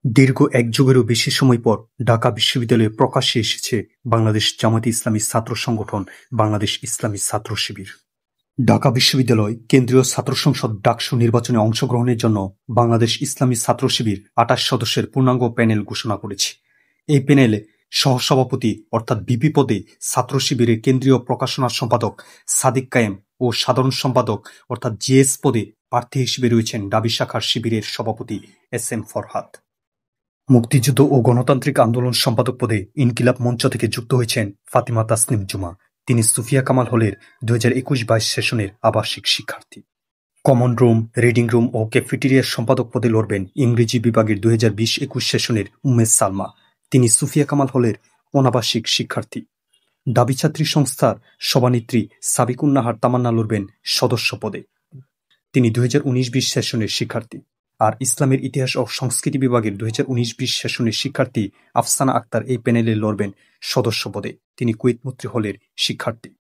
দীর্ঘ এক যুগেরও বেশি সময় পর ঢাকা বিশ্ববিদ্যালয়ে প্রকাশ্যে এসেছে বাংলাদেশ জামায়াতে ইসলামী ছাত্র সংগঠন বাংলাদেশ ইসলামী ছাত্র শিবির। ঢাকা বিশ্ববিদ্যালয় কেন্দ্রীয় ছাত্র সংসদ ডাকসু নির্বাচনে অংশগ্রহণের জন্য বাংলাদেশ ইসলামী ছাত্র শিবির ২৮ সদস্যের পূর্ণাঙ্গ প্যানেল ঘোষণা করেছে। এই প্যানেলে সহসভাপতি অর্থাৎ ভিপি পদে ছাত্র শিবিরের কেন্দ্রীয় প্রকাশনা সম্পাদক সাদিক কায়েম ও সাধারণ সম্পাদক অর্থাৎ জিএস পদে প্রার্থী হিসেবে রয়েছেন ডাবি শাখার শিবিরের সভাপতি এস এম ফরহাদ। মুক্তিযুদ্ধ ও গণতান্ত্রিক আন্দোলন সম্পাদক পদে ইনকিলাব মঞ্চ থেকে যুক্ত হয়েছেন ফাতিমা তাসনিম জুমা। তিনি সুফিয়া কামাল হলের ২০২১-২২ সেশনের আবাসিক শিক্ষার্থী। কমন রুম, রিডিং রুম ও ক্যাফেটেরিয়ার সম্পাদক পদে লড়বেন ইংরেজি বিভাগের ২০২০-২১ সেশনের উমেশ সালমা। তিনি সুফিয়া কামাল হলের অনাবাসিক শিক্ষার্থী। দাবি ছাত্রী সংস্থার সভানেত্রী সাবিকুন নাহার তামান্না লড়বেন সদস্য পদে। তিনি ২০১৯-২০ সেশনের শিক্ষার্থী। আর ইসলামের ইতিহাস ও সংস্কৃতি বিভাগের ২০১৯-২০ সেশনের শিক্ষার্থী আফসানা আক্তার এই প্যানেলে লড়বেন সদস্য পদে। তিনি কুয়েত মৈত্রী হলের শিক্ষার্থী।